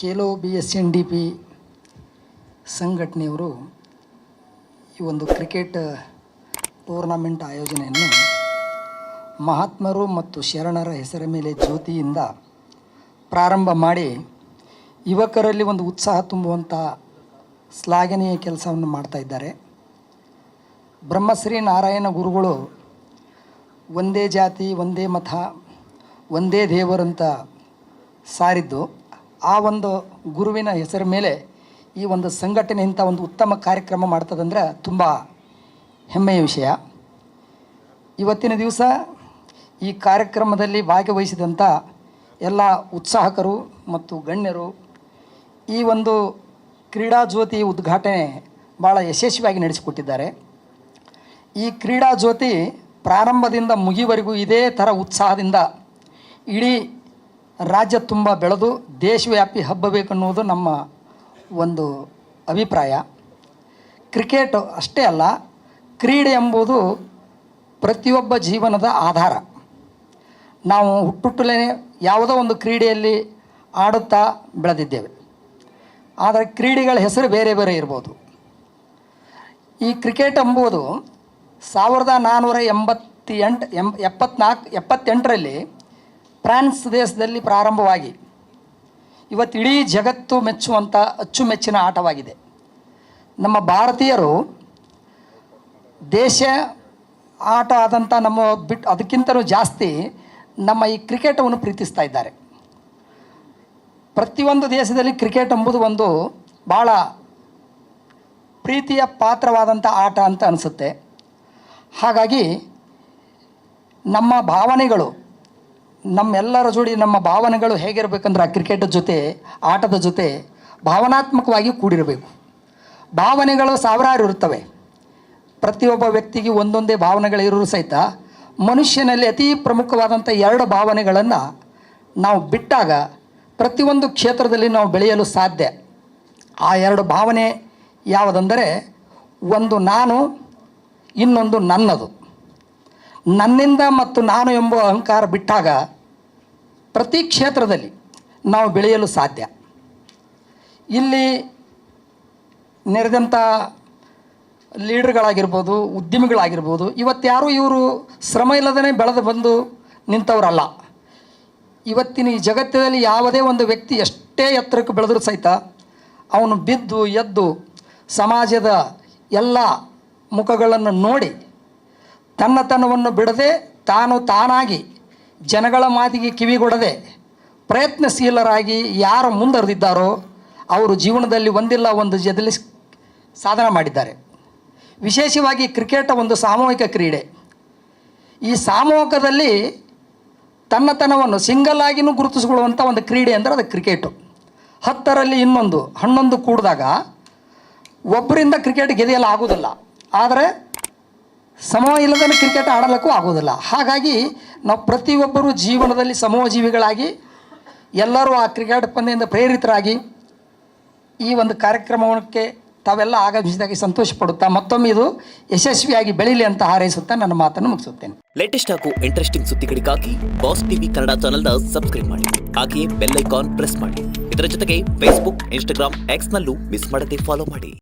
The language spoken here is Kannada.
ಖೇಲೋ BSNDP ಸಂಘಟನೆಯವರು ಈ ಒಂದು ಕ್ರಿಕೆಟ್ ಟೂರ್ನಮೆಂಟ್ ಆಯೋಜನೆಯನ್ನು ಮಹಾತ್ಮರು ಮತ್ತು ಶರಣರ ಹೆಸರ ಮೇಲೆ ಜ್ಯೋತಿಯಿಂದ ಪ್ರಾರಂಭ ಮಾಡಿ ಯುವಕರಲ್ಲಿ ಒಂದು ಉತ್ಸಾಹ ತುಂಬುವಂಥ ಶ್ಲಾಘನೀಯ ಕೆಲಸವನ್ನು ಮಾಡ್ತಾಯಿದ್ದಾರೆ. ಬ್ರಹ್ಮಶ್ರೀ ನಾರಾಯಣ ಗುರುಗಳು ಒಂದೇ ಜಾತಿ ಒಂದೇ ಮತ ಒಂದೇ ದೇವರಂತ ಸಾರಿದ್ದು, ಆ ಒಂದು ಗುರುವಿನ ಹೆಸರ ಮೇಲೆ ಈ ಒಂದು ಸಂಘಟನೆ ಇಂಥ ಒಂದು ಉತ್ತಮ ಕಾರ್ಯಕ್ರಮ ಮಾಡ್ತದಂದ್ರೆ ತುಂಬ ಹೆಮ್ಮೆಯ ವಿಷಯ. ಇವತ್ತಿನ ದಿವಸ ಈ ಕಾರ್ಯಕ್ರಮದಲ್ಲಿ ಭಾಗವಹಿಸಿದಂಥ ಎಲ್ಲ ಉತ್ಸಾಹಕರು ಮತ್ತು ಗಣ್ಯರು ಈ ಒಂದು ಕ್ರೀಡಾ ಜ್ಯೋತಿ ಉದ್ಘಾಟನೆ ಭಾಳ ಯಶಸ್ವಿಯಾಗಿ ನಡೆಸಿಕೊಟ್ಟಿದ್ದಾರೆ. ಈ ಕ್ರೀಡಾ ಜ್ಯೋತಿ ಪ್ರಾರಂಭದಿಂದ ಮುಗಿವರೆಗೂ ಇದೇ ಥರ ಉತ್ಸಾಹದಿಂದ ಇಡೀ ರಾಜ್ಯ ತುಂಬ ಬೆಳೆದು ದೇಶವ್ಯಾಪಿ ಹಬ್ಬಬೇಕನ್ನುವುದು ನಮ್ಮ ಒಂದು ಅಭಿಪ್ರಾಯ. ಕ್ರಿಕೆಟ್ ಅಷ್ಟೇ ಅಲ್ಲ, ಕ್ರೀಡೆ ಎಂಬುದು ಪ್ರತಿಯೊಬ್ಬ ಜೀವನದ ಆಧಾರ. ನಾವು ಹುಟ್ಟುಟ್ಟಲೇ ಯಾವುದೋ ಒಂದು ಕ್ರೀಡೆಯಲ್ಲಿ ಆಡುತ್ತಾ ಬೆಳೆದಿದ್ದೇವೆ. ಆದರೆ ಕ್ರೀಡೆಗಳ ಹೆಸರು ಬೇರೆ ಬೇರೆ ಇರ್ಬೋದು. ಈ ಕ್ರಿಕೆಟ್ ಎಂಬುದು 1478ರಲ್ಲಿ ಫ್ರಾನ್ಸ್ ದೇಶದಲ್ಲಿ ಪ್ರಾರಂಭವಾಗಿ ಇವತ್ತು ಇಡೀ ಜಗತ್ತು ಮೆಚ್ಚುವಂಥ ಅಚ್ಚುಮೆಚ್ಚಿನ ಆಟವಾಗಿದೆ. ನಮ್ಮ ಭಾರತೀಯರು ದೇಶ ಆಟ ಆದಂಥ ನಮ್ಮ ಬಿಟ್ಟು ಅದಕ್ಕಿಂತಲೂ ಜಾಸ್ತಿ ನಮ್ಮ ಈ ಕ್ರಿಕೆಟವನ್ನು ಪ್ರೀತಿಸ್ತಾ ಇದ್ದಾರೆ. ಪ್ರತಿಯೊಂದು ದೇಶದಲ್ಲಿ ಕ್ರಿಕೆಟ್ ಎಂಬುದು ಒಂದು ಭಾಳ ಪ್ರೀತಿಯ ಪಾತ್ರವಾದಂಥ ಆಟ ಅಂತ ಅನಿಸುತ್ತೆ. ಹಾಗಾಗಿ ನಮ್ಮ ಭಾವನೆಗಳು, ನಮ್ಮೆಲ್ಲರ ಜೋಡಿ ನಮ್ಮ ಭಾವನೆಗಳು ಹೇಗಿರಬೇಕಂದ್ರೆ ಆ ಕ್ರಿಕೆಟ್ ಜೊತೆ, ಆಟದ ಜೊತೆ ಭಾವನಾತ್ಮಕವಾಗಿ ಕೂಡಿರಬೇಕು. ಭಾವನೆಗಳು ಸಾವಿರಾರು ಇರುತ್ತವೆ. ಪ್ರತಿಯೊಬ್ಬ ವ್ಯಕ್ತಿಗೆ ಒಂದೊಂದೇ ಭಾವನೆಗಳಿರೂ ಸಹಿತ ಮನುಷ್ಯನಲ್ಲಿ ಅತಿ ಪ್ರಮುಖವಾದಂಥ 2 ಭಾವನೆಗಳನ್ನು ನಾವು ಬಿಟ್ಟಾಗ ಪ್ರತಿಯೊಂದು ಕ್ಷೇತ್ರದಲ್ಲಿ ನಾವು ಬೆಳೆಯಲು ಸಾಧ್ಯ. ಆ 2 ಭಾವನೆ ಯಾವುದಂದರೆ, ಒಂದು ನಾನು, ಇನ್ನೊಂದು ನನ್ನದು. ನನ್ನಿಂದ ಮತ್ತು ನಾನು ಎಂಬ ಅಹಂಕಾರ ಬಿಟ್ಟಾಗ ಪ್ರತಿ ಕ್ಷೇತ್ರದಲ್ಲಿ ನಾವು ಬೆಳೆಯಲು ಸಾಧ್ಯ. ಇಲ್ಲಿ ನೆರೆದಂಥ ಲೀಡರ್ಗಳಾಗಿರ್ಬೋದು, ಉದ್ಯಮಿಗಳಾಗಿರ್ಬೋದು, ಇವತ್ತು ಇವರು ಶ್ರಮ ಇಲ್ಲದೇ ಬೆಳೆದು ಬಂದು ನಿಂತವರಲ್ಲ. ಇವತ್ತಿನ ಈ ಜಗತ್ತಿನಲ್ಲಿ ಯಾವುದೇ ಒಂದು ವ್ಯಕ್ತಿ ಎಷ್ಟೇ ಎತ್ತರಕ್ಕೆ ಬೆಳೆದರೂ ಸಹಿತ ಅವನು ಬಿದ್ದು ಎದ್ದು ಸಮಾಜದ ಎಲ್ಲ ಮುಖಗಳನ್ನು ನೋಡಿ ತನ್ನತನವನ್ನು ಬಿಡದೆ ತಾನಾಗಿ ಜನಗಳ ಮಾತಿಗೆ ಕಿವಿಗೊಡದೆ ಪ್ರಯತ್ನಶೀಲರಾಗಿ ಯಾರು ಮುಂದುವರೆದಿದ್ದಾರೋ ಅವರು ಜೀವನದಲ್ಲಿ ಒಂದಿಲ್ಲ ಒಂದು ಜದಲ್ಲಿ ಸಾಧನೆ ಮಾಡಿದ್ದಾರೆ. ವಿಶೇಷವಾಗಿ ಕ್ರಿಕೆಟ್ ಒಂದು ಸಾಮೂಹಿಕ ಕ್ರೀಡೆ. ಈ ಸಾಮೂಹಿಕದಲ್ಲಿ ತನ್ನತನವನ್ನು ಸಿಂಗಲ್ ಆಗಿನೂ ಗುರುತಿಸಿಕೊಳ್ಳುವಂಥ ಒಂದು ಕ್ರೀಡೆ ಅಂದರೆ ಅದು ಕ್ರಿಕೆಟು. 10ರಲ್ಲಿ 11 ಕೂಡಿದಾಗ ಒಬ್ಬರಿಂದ ಕ್ರಿಕೆಟ್ ಗೆದೆಯಲ್ಲ ಆಗೋದಿಲ್ಲ, ಆದರೆ ಸಮೂಹ ಇಲ್ಲದೇ ಕ್ರಿಕೆಟ್ ಆಡಲಿಕ್ಕೂ ಆಗೋದಿಲ್ಲ. ಹಾಗಾಗಿ ನಾವು ಪ್ರತಿಯೊಬ್ಬರೂ ಜೀವನದಲ್ಲಿ ಸಮೂಹಜೀವಿಗಳಾಗಿ ಎಲ್ಲರೂ ಆ ಕ್ರಿಕೆಟ್ ಪಂದ್ಯದಿಂದ ಪ್ರೇರಿತರಾಗಿ ಈ ಒಂದು ಕಾರ್ಯಕ್ರಮಕ್ಕೆ ತಾವೆಲ್ಲ ಆಗಮಿಸಿದಾಗಿ ಸಂತೋಷ ಪಡುತ್ತಾ ಮತ್ತೊಮ್ಮೆ ಇದು ಯಶಸ್ವಿಯಾಗಿ ಬೆಳೀಲಿ ಅಂತ ಹಾರೈಸುತ್ತಾ ನನ್ನ ಮಾತನ್ನು ಮುಗಿಸುತ್ತೇನೆ. ಲೇಟೆಸ್ಟ್ ಹಾಗೂ ಇಂಟ್ರೆಸ್ಟಿಂಗ್ ಸುದ್ದಿಗಳಿಗಾಗಿ ಬಾಸ್ ಟಿವಿ ಕನ್ನಡ ಚಾನೆಲ್ನ ಸಬ್ಸ್ಕ್ರೈಬ್ ಮಾಡಿ, ಹಾಗೆಯೇ ಬೆಲ್ ಐಕಾನ್ ಪ್ರೆಸ್ ಮಾಡಿ. ಇದರ ಜೊತೆಗೆ ಫೇಸ್ಬುಕ್, ಇನ್ಸ್ಟಾಗ್ರಾಮ್, ಎಕ್ಸ್ನಲ್ಲೂ ಮಿಸ್ ಮಾಡದೆ ಫಾಲೋ ಮಾಡಿ.